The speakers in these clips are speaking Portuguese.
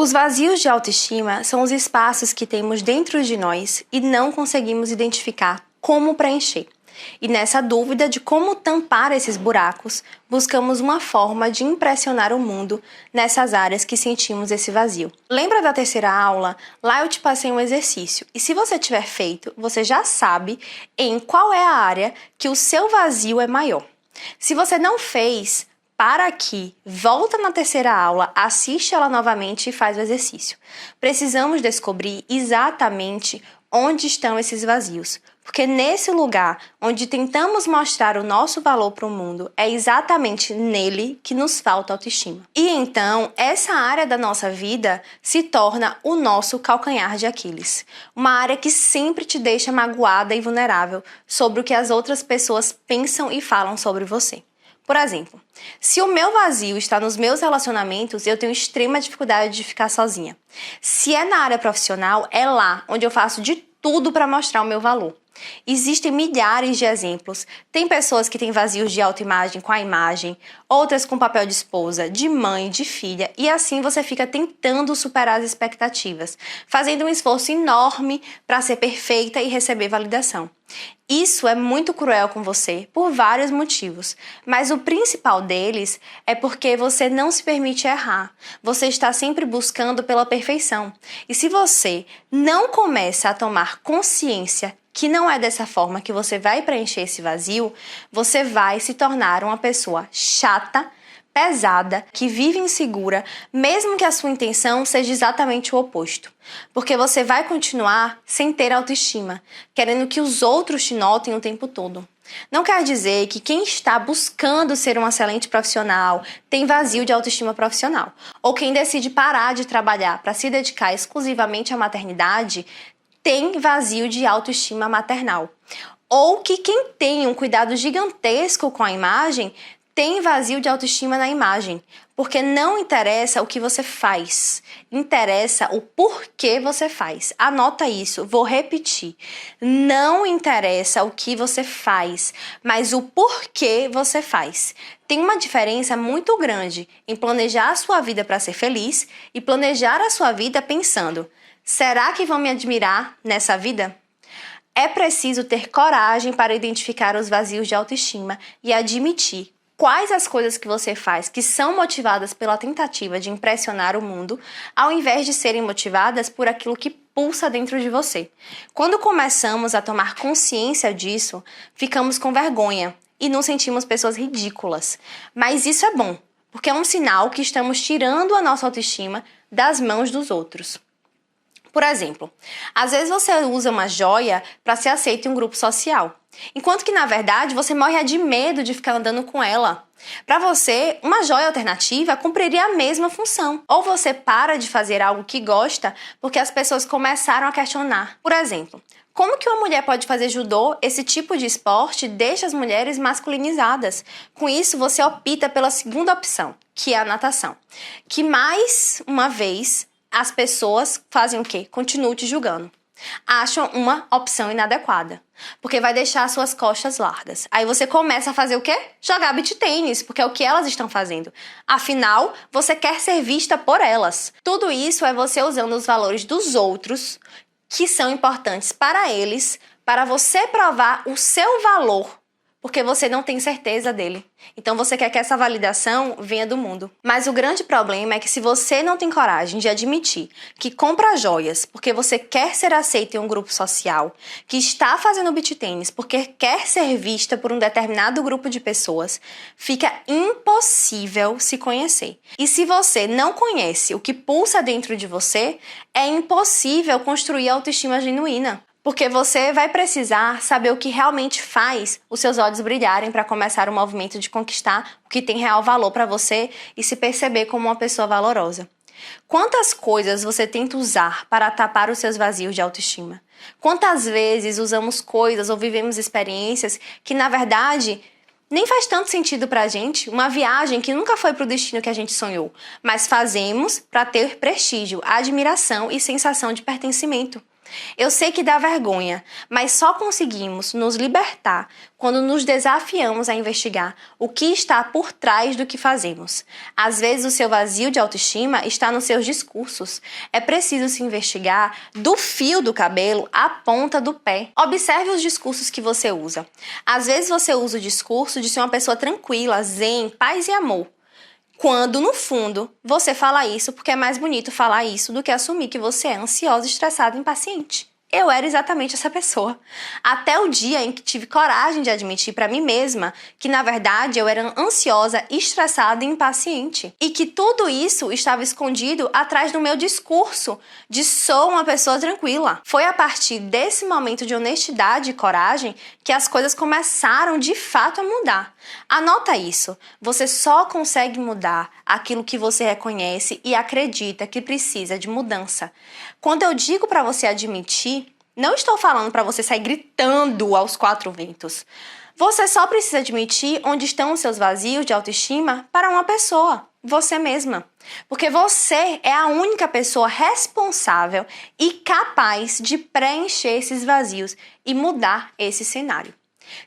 Os vazios de autoestima são os espaços que temos dentro de nós e não conseguimos identificar como preencher. E nessa dúvida de como tampar esses buracos, buscamos uma forma de impressionar o mundo nessas áreas que sentimos esse vazio. Lembra da terceira aula? Lá eu te passei um exercício e se você tiver feito, você já sabe em qual é a área que o seu vazio é maior. Se você não fez, para aqui, volta na terceira aula, assiste ela novamente e faz o exercício. Precisamos descobrir exatamente onde estão esses vazios, porque nesse lugar onde tentamos mostrar o nosso valor para o mundo, é exatamente nele que nos falta autoestima. E então, essa área da nossa vida se torna o nosso calcanhar de Aquiles. Uma área que sempre te deixa magoada e vulnerável sobre o que as outras pessoas pensam e falam sobre você. Por exemplo, se o meu vazio está nos meus relacionamentos, eu tenho extrema dificuldade de ficar sozinha. Se é na área profissional, é lá onde eu faço de tudo para mostrar o meu valor. Existem milhares de exemplos. Tem pessoas que têm vazios de autoimagem com a imagem, outras com papel de esposa, de mãe, de filha, e assim você fica tentando superar as expectativas, fazendo um esforço enorme para ser perfeita e receber validação. Isso é muito cruel com você, por vários motivos, mas o principal deles é porque você não se permite errar. Você está sempre buscando pela perfeição. E se você não começa a tomar consciência que não é dessa forma que você vai preencher esse vazio, você vai se tornar uma pessoa chata, pesada, que vive insegura, mesmo que a sua intenção seja exatamente o oposto. Porque você vai continuar sem ter autoestima, querendo que os outros te notem o tempo todo. Não quer dizer que quem está buscando ser um excelente profissional tem vazio de autoestima profissional. Ou quem decide parar de trabalhar para se dedicar exclusivamente à maternidade tem vazio de autoestima maternal. Ou que quem tem um cuidado gigantesco com a imagem tem vazio de autoestima na imagem. Porque não interessa o que você faz, interessa o porquê você faz. Anota isso, vou repetir. Não interessa o que você faz, mas o porquê você faz. Tem uma diferença muito grande em planejar a sua vida para ser feliz e planejar a sua vida pensando: será que vão me admirar nessa vida? É preciso ter coragem para identificar os vazios de autoestima e admitir quais as coisas que você faz que são motivadas pela tentativa de impressionar o mundo, ao invés de serem motivadas por aquilo que pulsa dentro de você. Quando começamos a tomar consciência disso, ficamos com vergonha e nos sentimos pessoas ridículas. Mas isso é bom, porque é um sinal que estamos tirando a nossa autoestima das mãos dos outros. Por exemplo, às vezes você usa uma joia para ser aceito em um grupo social, enquanto que, na verdade, você morre de medo de ficar andando com ela. Para você, uma joia alternativa cumpriria a mesma função. Ou você para de fazer algo que gosta porque as pessoas começaram a questionar. Por exemplo, como que uma mulher pode fazer judô? Esse tipo de esporte deixa as mulheres masculinizadas. Com isso, você opta pela segunda opção, que é a natação. Que, mais uma vez, as pessoas fazem o quê? Continuam te julgando. Acham uma opção inadequada, porque vai deixar as suas costas largas. Aí você começa a fazer o quê? Jogar beach tênis, porque é o que elas estão fazendo. Afinal, você quer ser vista por elas. Tudo isso é você usando os valores dos outros, que são importantes para eles, para você provar o seu valor, porque você não tem certeza dele. Então você quer que essa validação venha do mundo. Mas o grande problema é que se você não tem coragem de admitir que compra joias porque você quer ser aceito em um grupo social, que está fazendo beach tênis porque quer ser vista por um determinado grupo de pessoas, fica impossível se conhecer. E se você não conhece o que pulsa dentro de você, é impossível construir autoestima genuína. Porque você vai precisar saber o que realmente faz os seus olhos brilharem para começar o movimento de conquistar o que tem real valor para você e se perceber como uma pessoa valorosa. Quantas coisas você tenta usar para tapar os seus vazios de autoestima? Quantas vezes usamos coisas ou vivemos experiências que, na verdade, nem faz tanto sentido pra gente, uma viagem que nunca foi pro destino que a gente sonhou, mas fazemos para ter prestígio, admiração e sensação de pertencimento. Eu sei que dá vergonha, mas só conseguimos nos libertar quando nos desafiamos a investigar o que está por trás do que fazemos. Às vezes o seu vazio de autoestima está nos seus discursos. É preciso se investigar do fio do cabelo à ponta do pé. Observe os discursos que você usa. Às vezes você usa o discurso de ser uma pessoa tranquila, zen, paz e amor. Quando, no fundo, você fala isso porque é mais bonito falar isso do que assumir que você é ansiosa, estressada e impaciente. Eu era exatamente essa pessoa. Até o dia em que tive coragem de admitir para mim mesma que, na verdade, eu era ansiosa, estressada e impaciente. E que tudo isso estava escondido atrás do meu discurso de sou uma pessoa tranquila. Foi a partir desse momento de honestidade e coragem que as coisas começaram de fato a mudar. Anota isso. Você só consegue mudar aquilo que você reconhece e acredita que precisa de mudança. Quando eu digo para você admitir, não estou falando para você sair gritando aos quatro ventos. Você só precisa admitir onde estão os seus vazios de autoestima para uma pessoa, você mesma. Porque você é a única pessoa responsável e capaz de preencher esses vazios e mudar esse cenário.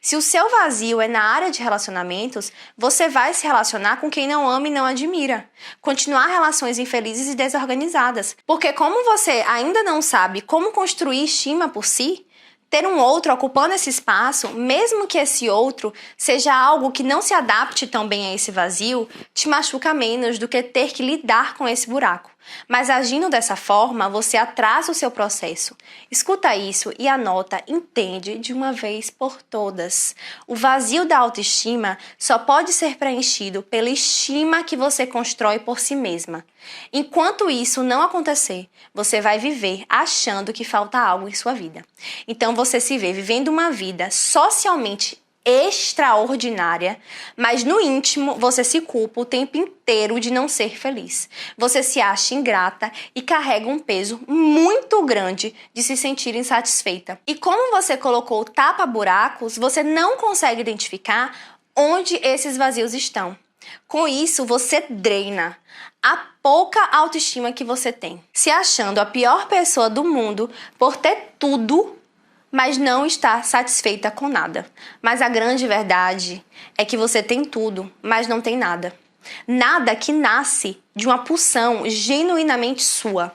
Se o seu vazio é na área de relacionamentos, você vai se relacionar com quem não ama e não admira. Continuar relações infelizes e desorganizadas. Porque como você ainda não sabe como construir estima por si, ter um outro ocupando esse espaço, mesmo que esse outro seja algo que não se adapte tão bem a esse vazio, te machuca menos do que ter que lidar com esse buraco. Mas agindo dessa forma, você atrasa o seu processo. Escuta isso e anota, entende de uma vez por todas. O vazio da autoestima só pode ser preenchido pela estima que você constrói por si mesma. Enquanto isso não acontecer, você vai viver achando que falta algo em sua vida. Então você se vê vivendo uma vida socialmente extraordinária, mas no íntimo você se culpa o tempo inteiro de não ser feliz. Você se acha ingrata e carrega um peso muito grande de se sentir insatisfeita. E como você colocou tapa-buracos, você não consegue identificar onde esses vazios estão. Com isso, você drena a pouca autoestima que você tem, se achando a pior pessoa do mundo por ter tudo, mas não está satisfeita com nada. Mas a grande verdade é que você tem tudo, mas não tem nada. Nada que nasce de uma pulsão genuinamente sua.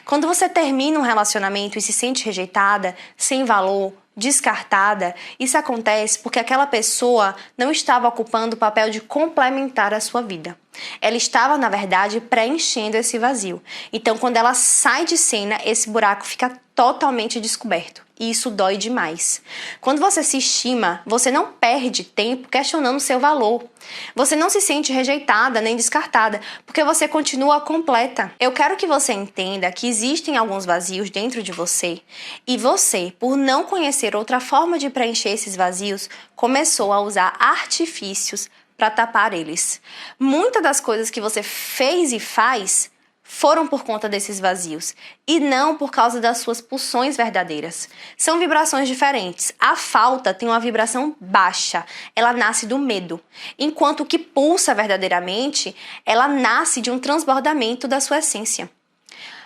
Quando você termina um relacionamento e se sente rejeitada, sem valor, descartada, isso acontece porque aquela pessoa não estava ocupando o papel de complementar a sua vida. Ela estava, na verdade, preenchendo esse vazio. Então, quando ela sai de cena, esse buraco fica totalmente descoberto. E isso dói demais. Quando você se estima, você não perde tempo questionando seu valor. Você não se sente rejeitada nem descartada, porque você continua completa. Eu quero que você entenda que existem alguns vazios dentro de você, e você, por não conhecer outra forma de preencher esses vazios, começou a usar artifícios para tapar eles. Muitas das coisas que você fez e faz foram por conta desses vazios e não por causa das suas pulsões verdadeiras. São vibrações diferentes. A falta tem uma vibração baixa, ela nasce do medo, enquanto o que pulsa verdadeiramente, ela nasce de um transbordamento da sua essência.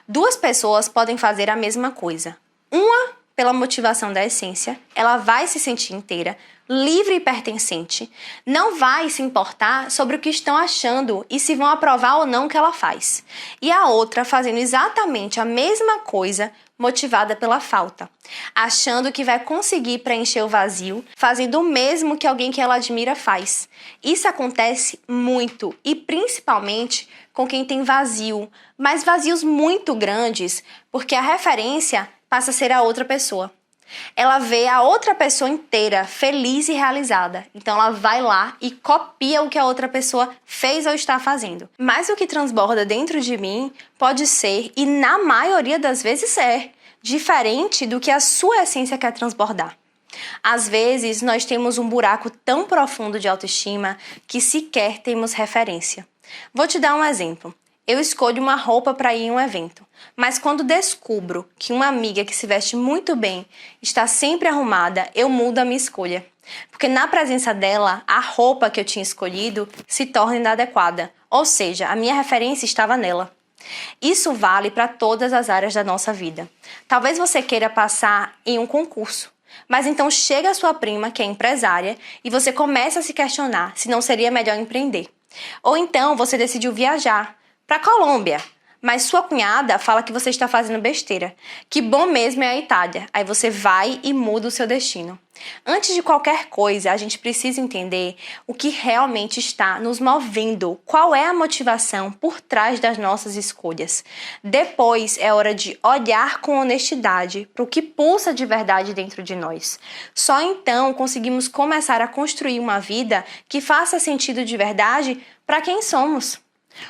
Duas pessoas podem fazer a mesma coisa. Uma, pela motivação da essência, ela vai se sentir inteira, livre e pertencente, não vai se importar sobre o que estão achando e se vão aprovar ou não o que ela faz. E a outra fazendo exatamente a mesma coisa, motivada pela falta, achando que vai conseguir preencher o vazio, fazendo o mesmo que alguém que ela admira faz. Isso acontece muito e principalmente com quem tem vazio, mas vazios muito grandes, porque a referência passa a ser a outra pessoa. Ela vê a outra pessoa inteira, feliz e realizada. Então ela vai lá e copia o que a outra pessoa fez ou está fazendo. Mas o que transborda dentro de mim pode ser, e na maioria das vezes é, diferente do que a sua essência quer transbordar. Às vezes nós temos um buraco tão profundo de autoestima que sequer temos referência. Vou te dar um exemplo. Eu escolho uma roupa para ir em um evento, mas quando descubro que uma amiga que se veste muito bem está sempre arrumada, eu mudo a minha escolha. Porque na presença dela, a roupa que eu tinha escolhido se torna inadequada, ou seja, a minha referência estava nela. Isso vale para todas as áreas da nossa vida. Talvez você queira passar em um concurso, mas então chega a sua prima, que é empresária, e você começa a se questionar se não seria melhor empreender. Ou então você decidiu viajar para a Colômbia, mas sua cunhada fala que você está fazendo besteira. Que bom mesmo é a Itália. Aí você vai e muda o seu destino. Antes de qualquer coisa, a gente precisa entender o que realmente está nos movendo, qual é a motivação por trás das nossas escolhas. Depois é hora de olhar com honestidade para o que pulsa de verdade dentro de nós. Só então conseguimos começar a construir uma vida que faça sentido de verdade para quem somos.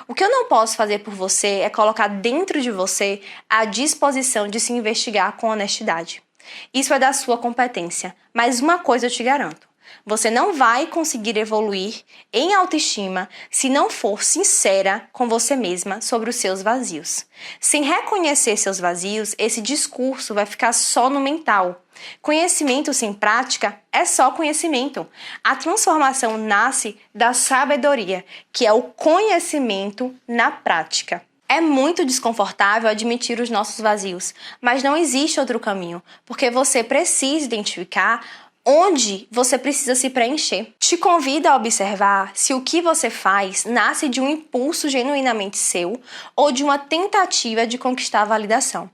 O que eu não posso fazer por você é colocar dentro de você a disposição de se investigar com honestidade. Isso é da sua competência, mas uma coisa eu te garanto: você não vai conseguir evoluir em autoestima se não for sincera com você mesma sobre os seus vazios. Sem reconhecer seus vazios, esse discurso vai ficar só no mental. Conhecimento sem prática é só conhecimento. A transformação nasce da sabedoria, que é o conhecimento na prática. É muito desconfortável admitir os nossos vazios, mas não existe outro caminho, porque você precisa identificar onde você precisa se preencher. Te convido a observar se o que você faz nasce de um impulso genuinamente seu ou de uma tentativa de conquistar a validação.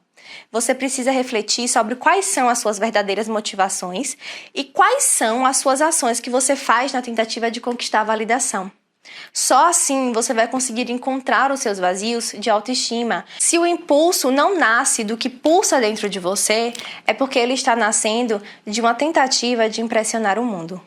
Você precisa refletir sobre quais são as suas verdadeiras motivações e quais são as suas ações que você faz na tentativa de conquistar a validação. Só assim você vai conseguir encontrar os seus vazios de autoestima. Se o impulso não nasce do que pulsa dentro de você, é porque ele está nascendo de uma tentativa de impressionar o mundo.